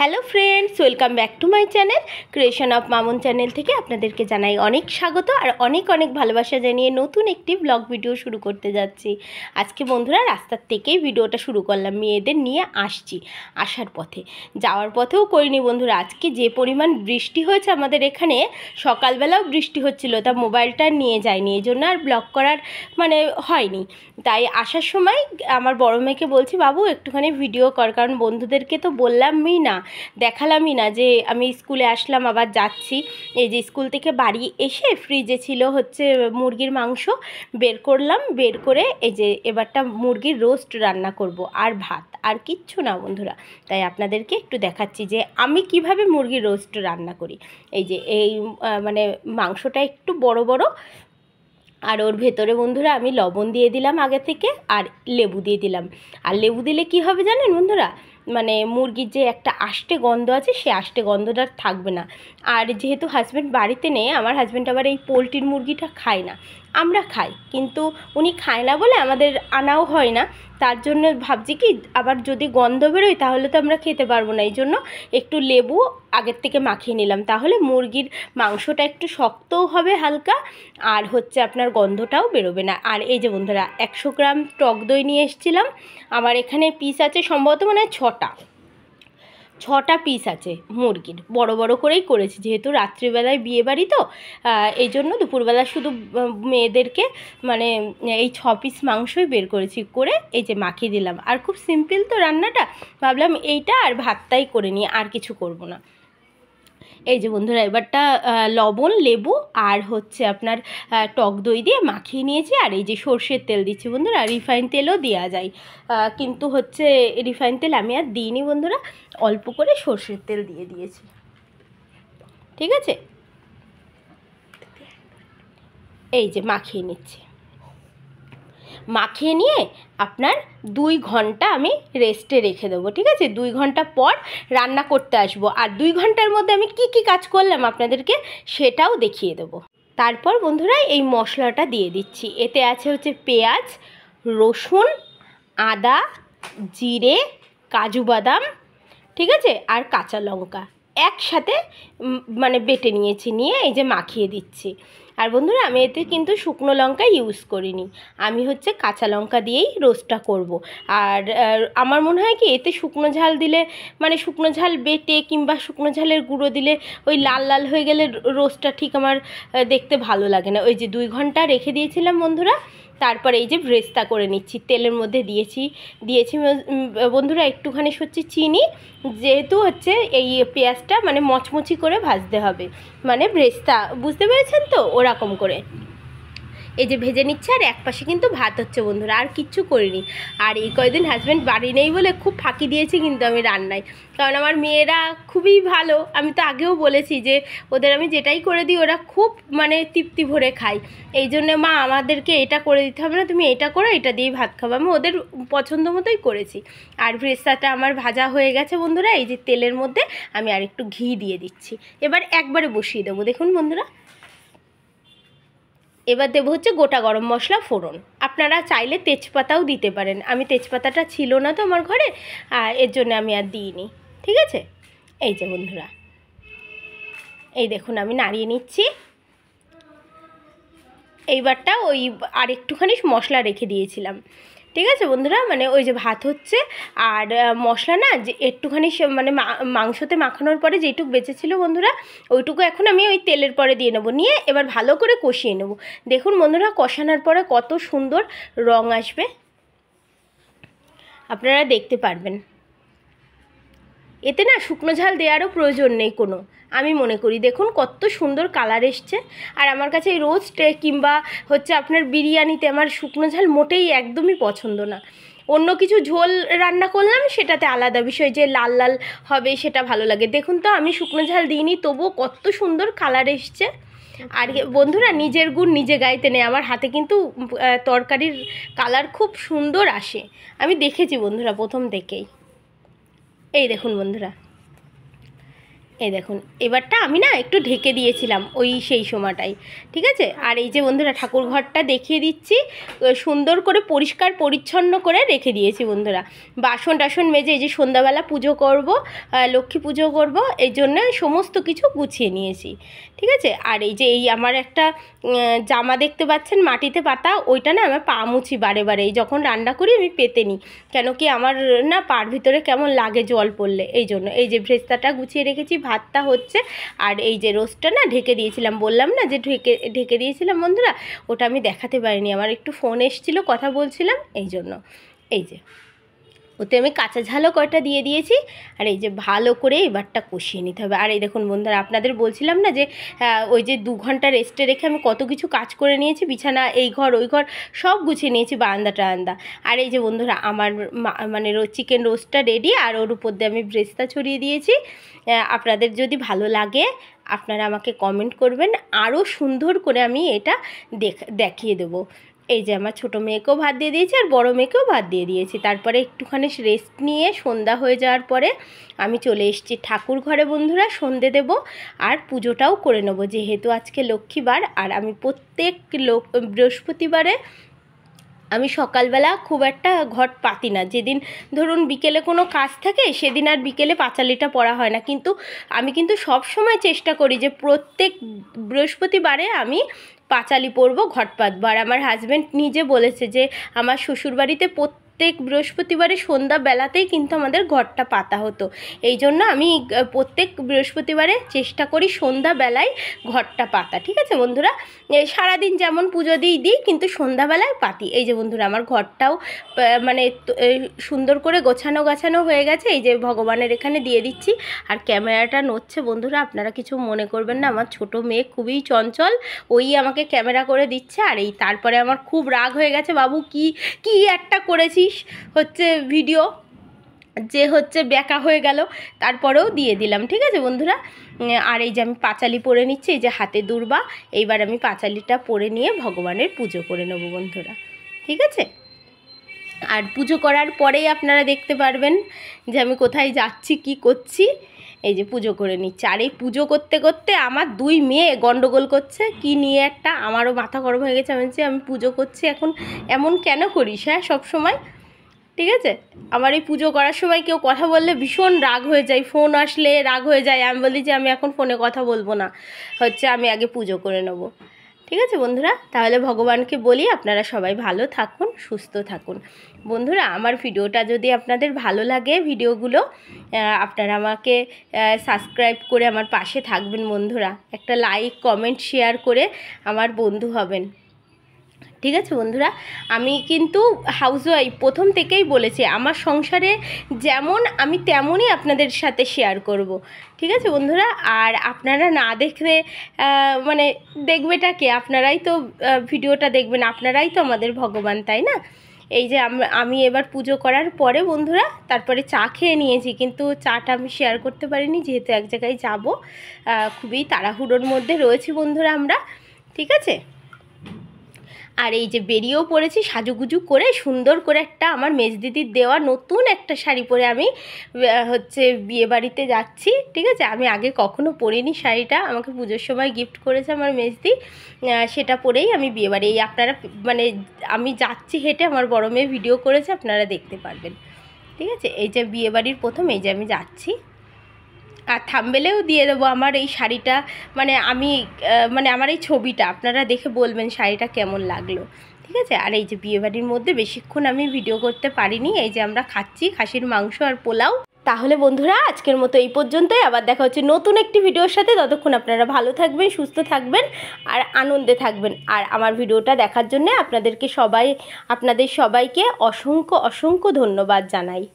Hello friends, welcome back to my channel creation of Mamun channel থেকে আপনাদেরকে জানাই অনেক স্বাগত আর অনেক অনেক ভালোবাসা জানিয়ে নতুন একটি ব্লগ ভিডিও শুরু করতে যাচ্ছি। আজকে বন্ধুরা রাস্তার থেকেই ভিডিওটা শুরু করলাম, মেয়েদের নিয়ে আসছি। আসার পথে, যাওয়ার পথেও করিনি বন্ধুরা। আজকে যে পরিমাণ বৃষ্টি হয়েছে আমাদের এখানে, সকালবেলাও বৃষ্টি হচ্ছিল, তা মোবাইলটা নিয়ে যায়নি, এই জন্য আর ব্লগ করার হয়নি। তাই আসার সময় আমার বড় মেয়েকে বলছি, বাবু একটুখানি ভিডিও কর, কারণ বন্ধুদেরকে তো বললামই না, দেখালামই না যে আমি স্কুলে আসলাম আবার যাচ্ছি। এই যে স্কুল থেকে বাড়ি এসে ফ্রিজে ছিল হচ্ছে মুরগির মাংস, বের করলাম, বের করে এই যে এবারটা মুরগির রোস্ট রান্না করব, আর ভাত, আর কিচ্ছু না বন্ধুরা। তাই আপনাদেরকে একটু দেখাচ্ছি যে আমি কিভাবে মুরগির রোস্ট রান্না করি। এই যে এই মাংসটা একটু বড় বড়, আর ওর ভেতরে বন্ধুরা আমি লবণ দিয়ে দিলাম আগে থেকে, আর লেবু দিয়ে দিলাম। আর লেবু দিলে কি হবে জানেন বন্ধুরা, মুরগির যে একটা আষ্টে গন্ধ আছে, সে আষ্টে গন্ধটা থাকবে না। আর যেহেতু হাজব্যান্ড বাড়িতে নেই, আমার হাজব্যান্ড আবার এই পোলট্রির মুরগিটা খায় না, আমরা খাই, কিন্তু উনি খায় না বলে আমাদের আনাও হয় না। তার জন্য ভাবছি কি, আবার যদি গন্ধ বেরোয় তাহলে তো আমরা খেতে পারবো না, এই জন্য একটু লেবু আগের থেকে মাখিয়ে নিলাম, তাহলে মুরগির মাংসটা একটু শক্তও হবে হালকা, আর হচ্ছে আপনার গন্ধটাও বেরোবে না। আর এই যে বন্ধুরা 100 গ্রাম টক দই নিয়ে এসেছিলাম, আমার এখানে পিস আছে সম্ভবত ছটা পিস আছে মুরগির, বড় বড় করেই করেছি, যেহেতু রাত্রিবেলায় বিয়েবাড়ি তো এই জন্য দুপুরবেলা শুধু মেয়েদেরকে এই 6 পিস মাংসই বের করেছি, করে এই যে মাখিয়ে দিলাম। আর খুব সিম্পল তো রান্নাটা, ভাবলাম এইটা আর ভাতটাই করে নিই, আর কিছু করব না। এই যে বন্ধুরা এবারটা লবণ, লেবু আর হচ্ছে আপনার টক দই দিয়ে মাখিয়ে নিয়েছি। আর এই যে সর্ষের তেল দিচ্ছি বন্ধুরা, রিফাইন তেলও দেওয়া যায়, কিন্তু হচ্ছে রিফাইন তেল আমি আর দিইনি বন্ধুরা, অল্প করে সর্ষের তেল দিয়ে দিয়েছি। ঠিক আছে, এই যে মাখিয়ে নিচ্ছি। মাখিয়ে নিয়ে আপনার 2 ঘন্টা আমি রেস্টে রেখে দেবো। ঠিক আছে, 2 ঘন্টা পর রান্না করতে আসবো, আর 2 ঘন্টার মধ্যে আমি কি কি কাজ করলাম আপনাদেরকে সেটাও দেখিয়ে দেবো। তারপর বন্ধুরা এই মশলাটা দিয়ে দিচ্ছি। এতে আছে হচ্ছে পেঁয়াজ, রসুন, আদা, জিরে, কাজু বাদাম, ঠিক আছে, আর কাঁচা লঙ্কা একসাথে বেটে নিয়েছি, নিয়ে এই যে মাখিয়ে দিচ্ছি। আর বন্ধুরা আমি এতে কিন্তু শুকনো লঙ্কা ইউজ করিনি, আমি হচ্ছে কাঁচা লঙ্কা দিয়েই রোস্টটা করব। আর আমার মনে হয় কি, এতে শুকনো ঝাল দিলে শুকনো ঝাল বেটে কিংবা শুকনো ঝালের গুঁড়ো দিলে ওই লাল লাল হয়ে গেলে রোস্টটা ঠিক আমার দেখতে ভালো লাগে না। ওই যে 2 ঘন্টা রেখে দিয়েছিলাম বন্ধুরা, তারপরে এই যে ভ্রেস্তা করে নিচ্ছি, তেলের মধ্যে দিয়েছি বন্ধুরা একটুখানি হচ্ছে চিনি, যেহেতু হচ্ছে এই পেঁয়াজটা মচমচি করে ভাজতে হবে, ভ্রেস্তা বুঝতে পেরেছেন তো, ওরকম করে এই যে ভেজে নিচ্ছে। আর এক পাশে কিন্তু ভাত হচ্ছে বন্ধুরা, আর কিচ্ছু করিনি। আর এই কয়দিন হাজব্যান্ড বাড়ি নেই বলে খুব ফাঁকি দিয়েছি কিন্তু আমি রান্নায়, কারণ আমার মেয়েরা খুবই ভালো, আমি তো আগেও বলেছি যে ওদের আমি যেটাই করে দিই ওরা খুব তৃপ্তি ভরে খায়। এই জন্যে, মা আমাদেরকে এটা করে দিতে হবে না, তুমি এটা করো, এটা দিয়েই ভাত খাবো, আমি ওদের পছন্দ মতোই করেছি। আর ভ্রেস্তাটা আমার ভাজা হয়ে গেছে বন্ধুরা, এই যে তেলের মধ্যে আমি আর একটু ঘি দিয়ে দিচ্ছি, এবার একবারে বসিয়ে দেবো। দেখুন বন্ধুরা, এবার দেবো হচ্ছে গোটা গরম মশলা ফোড়ন, আপনারা চাইলে তেজপাতাও দিতে পারেন, আমি তেজপাতাটা ছিল না তো আমার ঘরে, এর জন্য আমি আর দিইনি। ঠিক আছে, এই যে বন্ধুরা এই দেখুন আমি নাড়িয়ে নিচ্ছি। এইবারটা ওই আর একটুখানি মশলা রেখে দিয়েছিলাম। ঠিক আছে বন্ধুরা, ওই যে ভাত হচ্ছে, আর মশলা না যে একটুখানি মাংসতে মাখানোর পরে যেটুকু বেঁচেছিল বন্ধুরা, ওইটুকু এখন আমি ওই তেলের পরে দিয়ে নেবো, নিয়ে এবার ভালো করে কষিয়ে নেব। দেখুন বন্ধুরা, কষানোর পরে কত সুন্দর রং আসবে, আপনারা দেখতে পারবেন। এতে না শুকনো ঝাল দেওয়ারও প্রয়োজন নেই কোনো, আমি মনে করি। দেখুন কত সুন্দর কালার এসছে। আর আমার কাছে এই রোস্টে কিংবা হচ্ছে আপনার বিরিয়ানিতে আমার শুকনো ঝাল মোটেই একদমই পছন্দ না। অন্য কিছু ঝোল রান্না করলাম সেটাতে আলাদা বিষয়, যে লাল লাল হবে সেটা ভালো লাগে। দেখুন তো আমি শুকনো ঝাল দিইনি, তবুও কত সুন্দর কালার এসছে। আর বন্ধুরা নিজের গুণ নিজে গাইতে নেই, আমার হাতে কিন্তু তরকারির কালার খুব সুন্দর আসে, আমি দেখেছি বন্ধুরা প্রথম থেকেই। এই দেখুন বন্ধুরা, এই দেখুন এবারটা আমি না একটু ঢেকে দিয়েছিলাম ওই সেই সময়টাই, ঠিক আছে। আর এই যে বন্ধুরা ঠাকুর ঘরটা দেখিয়ে দিচ্ছি, সুন্দর করে পরিষ্কার পরিচ্ছন্ন করে রেখে দিয়েছি বন্ধুরা। বাসন টাসন মেজে এই যে সন্ধ্যাবেলা পুজো করব, লক্ষ্মী পুজো করব, এই জন্য সমস্ত কিছু গুছিয়ে নিয়েছি, ঠিক আছে। আর এই যে এই আমার একটা জামা দেখতে পাচ্ছেন মাটিতে পাতা, ওইটা না আমার পা মুছি বারে বারে, এই যখন রান্না করি আমি পেতে নিই, কেন কি আমার না পার ভিতরে কেমন লাগে জল পড়লে, এই জন্য। এই যে ভ্রেস্তাটা গুছিয়ে রেখেছি, ভাতটা হচ্ছে, আর এই যে রোস্টটা না ঢেকে দিয়েছিলাম, বললাম না যে ঢেকে দিয়েছিলাম বন্ধুরা, ওটা আমি দেখাতে পারিনি, আমার একটু ফোন এসেছিলো, কথা বলছিলাম, এই জন্য। এই যে ওতে আমি কাঁচা ঝালও কয়টা দিয়ে দিয়েছি। আর এই যে ভালো করে এবারটা কষিয়ে নিতে হবে। আর এই দেখুন বন্ধুরা, আপনাদের বলছিলাম না যে ওই যে 2 ঘন্টা রেস্টে রেখে আমি কত কিছু কাজ করে নিয়েছি, বিছানা, এই ঘর ওই ঘর সব গুছিয়ে নিয়েছি, বারান্দা টারান্দা। আর এই যে বন্ধুরা আমার মানে চিকেন রোস্টটা রেডি, আর ওর উপর দিয়ে আমি ভ্রেস্তা ছড়িয়ে দিয়েছি। আপনাদের যদি ভালো লাগে আপনারা আমাকে কমেন্ট করবেন, আরও সুন্দর করে আমি এটা দেখিয়ে দেবো। এই যে আমার ছোটো মেয়েকেও ভাত দিয়ে দিয়েছি, আর বড়ো মেয়েকেও ভাত দিয়ে দিয়েছি। তারপরে একটুখানি রেস্ট নিয়ে সন্ধ্যা হয়ে যাওয়ার পরে আমি চলে এসেছি ঠাকুর ঘরে বন্ধুরা, সন্ধে দেব আর পুজোটাও করে নেব, যেহেতু আজকে লক্ষ্মীবার। আর আমি প্রত্যেক বৃহস্পতিবারে আমি সকালবেলা খুব একটা ঘট পাতি না, যেদিন ধরুন বিকেলে কোনো কাজ থাকে সেদিন আর বিকেলে পাঁচালিটা পড়া হয় না, কিন্তু আমি কিন্তু সব সময় চেষ্টা করি যে প্রত্যেক বৃহস্পতিবারে আমি পাঁচালি পরবো, ঘট পাতবো। আর আমার হাজব্যান্ড নিজে বলেছে যে আমার শ্বশুরবাড়িতে প্রত্যেক বৃহস্পতিবারে সন্ধ্যাবেলাতেই কিন্তু আমাদের ঘরটা পাতা হতো, এই জন্য আমি প্রত্যেক বৃহস্পতিবারে চেষ্টা করি সন্ধ্যাবেলায় ঘরটা পাতা, ঠিক আছে বন্ধুরা। সারাদিন যেমন পুজো দিই কিন্তু সন্ধ্যাবেলায় পাতি। এই যে বন্ধুরা আমার ঘরটাও মানে সুন্দর করে গোছানো হয়ে গেছে। এই যে ভগবানের এখানে দিয়ে দিচ্ছি, আর ক্যামেরাটা নড়ছে বন্ধুরা, আপনারা কিছু মনে করবেন না, আমার ছোট মেয়ে খুবই চঞ্চল, ওই আমাকে ক্যামেরা করে দিচ্ছে। আর এই তারপরে আমার খুব রাগ হয়ে গেছে, বাবু কি একটা করেছিস হচ্ছে ভিডিও, যে হচ্ছে ব্যাকা হয়ে গেল, তারপরেও দিয়ে দিলাম, ঠিক আছে বন্ধুরা। আর এই যে আমি পাঁচালি পরে নিচ্ছি, এই যে হাতে দুর্বা, এইবার আমি পাঁচালিটা পরে নিয়ে ভগবানের পুজো করে নেব বন্ধুরা, ঠিক আছে। আর পুজো করার পরেই আপনারা দেখতে পারবেন যে আমি কোথায় যাচ্ছি, কি করছি। এই যে পুজো করে নিচ্ছি, আর এই পুজো করতে করতে আমার 2 মেয়ে গন্ডগোল করছে কি নিয়ে একটা, আমারও মাথা গরম হয়ে গেছে। আমি পুজো করছি এখন, এমন কেন করিস হ্যাঁ সব সময়, ঠিক আছে। আমার এই পুজো করার সময় কেউ কথা বললে ভীষণ রাগ হয়ে যায়, ফোন আসলে রাগ হয়ে যায়, আমি বলি যে আমি এখন ফোনে কথা বলবো না, হচ্ছে আমি আগে পুজো করে নেব, ঠিক আছে বন্ধুরা। তাহলে ভগবানকে বলি আপনারা সবাই ভালো থাকুন, সুস্থ থাকুন বন্ধুরা। আমার ভিডিওটা যদি আপনাদের ভালো লাগে, ভিডিওগুলো আপনারা আমাকে সাবস্ক্রাইব করে আমার পাশে থাকবেন বন্ধুরা, একটা লাইক কমেন্ট শেয়ার করে আমার বন্ধু হবেন, ঠিক আছে বন্ধুরা। আমি কিন্তু হাউসওয়াইফ, প্রথম থেকেই বলেছি আমার সংসারে যেমন আমি তেমনই আপনাদের সাথে শেয়ার করব, ঠিক আছে বন্ধুরা। আর আপনারা না দেখলে মানে দেখবেটা কে, আপনারাই তো ভিডিওটা দেখবেন, আপনারাই তো আমাদের ভগবান, তাই না। এই যে আমি এবার পুজো করার পরে বন্ধুরা তারপরে চা খেয়ে নিয়েছি, কিন্তু চাটা আমি শেয়ার করতে পারিনি, যেহেতু এক জায়গায় যাব, খুবই তাড়াহুড়োর মধ্যে রয়েছি বন্ধুরা আমরা, ঠিক আছে। আর এই যে বেরিয়েও পড়েছি সাজুগুজু করে, সুন্দর করে একটা আমার মেজদিদির দেওয়া নতুন একটা শাড়ি পরে আমি হচ্ছে বিয়েবাড়িতে যাচ্ছি, ঠিক আছে। আমি আগে কখনো পরিনি শাড়িটা, আমাকে পুজোর সময় গিফট করেছে আমার মেজদি, সেটা পরেই আমি বিয়েবাড়ি, এই আপনারা মানে আমি যাচ্ছি হেঁটে, আমার বড় মেয়ে ভিডিও করেছে, আপনারা দেখতে পারবেন, ঠিক আছে। এই যে বিয়েবাড়ির প্রথম, এই যে আমি যাচ্ছি, আর থাম্বনেলেও দিয়ে দেবো আমার এই শাড়িটা, মানে আমি মানে আমার এই ছবিটা আপনারা দেখে বলবেন শাড়িটা কেমন লাগলো, ঠিক আছে। আর এই যে বিয়েবাড়ির মধ্যে বেশিক্ষণ আমি ভিডিও করতে পারিনি, এই যে আমরা খাচ্ছি খাসির মাংস আর পোলাও। তাহলে বন্ধুরা আজকের মতো এই পর্যন্তই, আবার দেখা হচ্ছে নতুন একটি ভিডিওর সাথে। ততক্ষণ আপনারা ভালো থাকবেন, সুস্থ থাকবেন আর আনন্দে থাকবেন। আর আমার ভিডিওটা দেখার জন্য আপনাদের সবাইকে অসংখ্য ধন্যবাদ জানাই।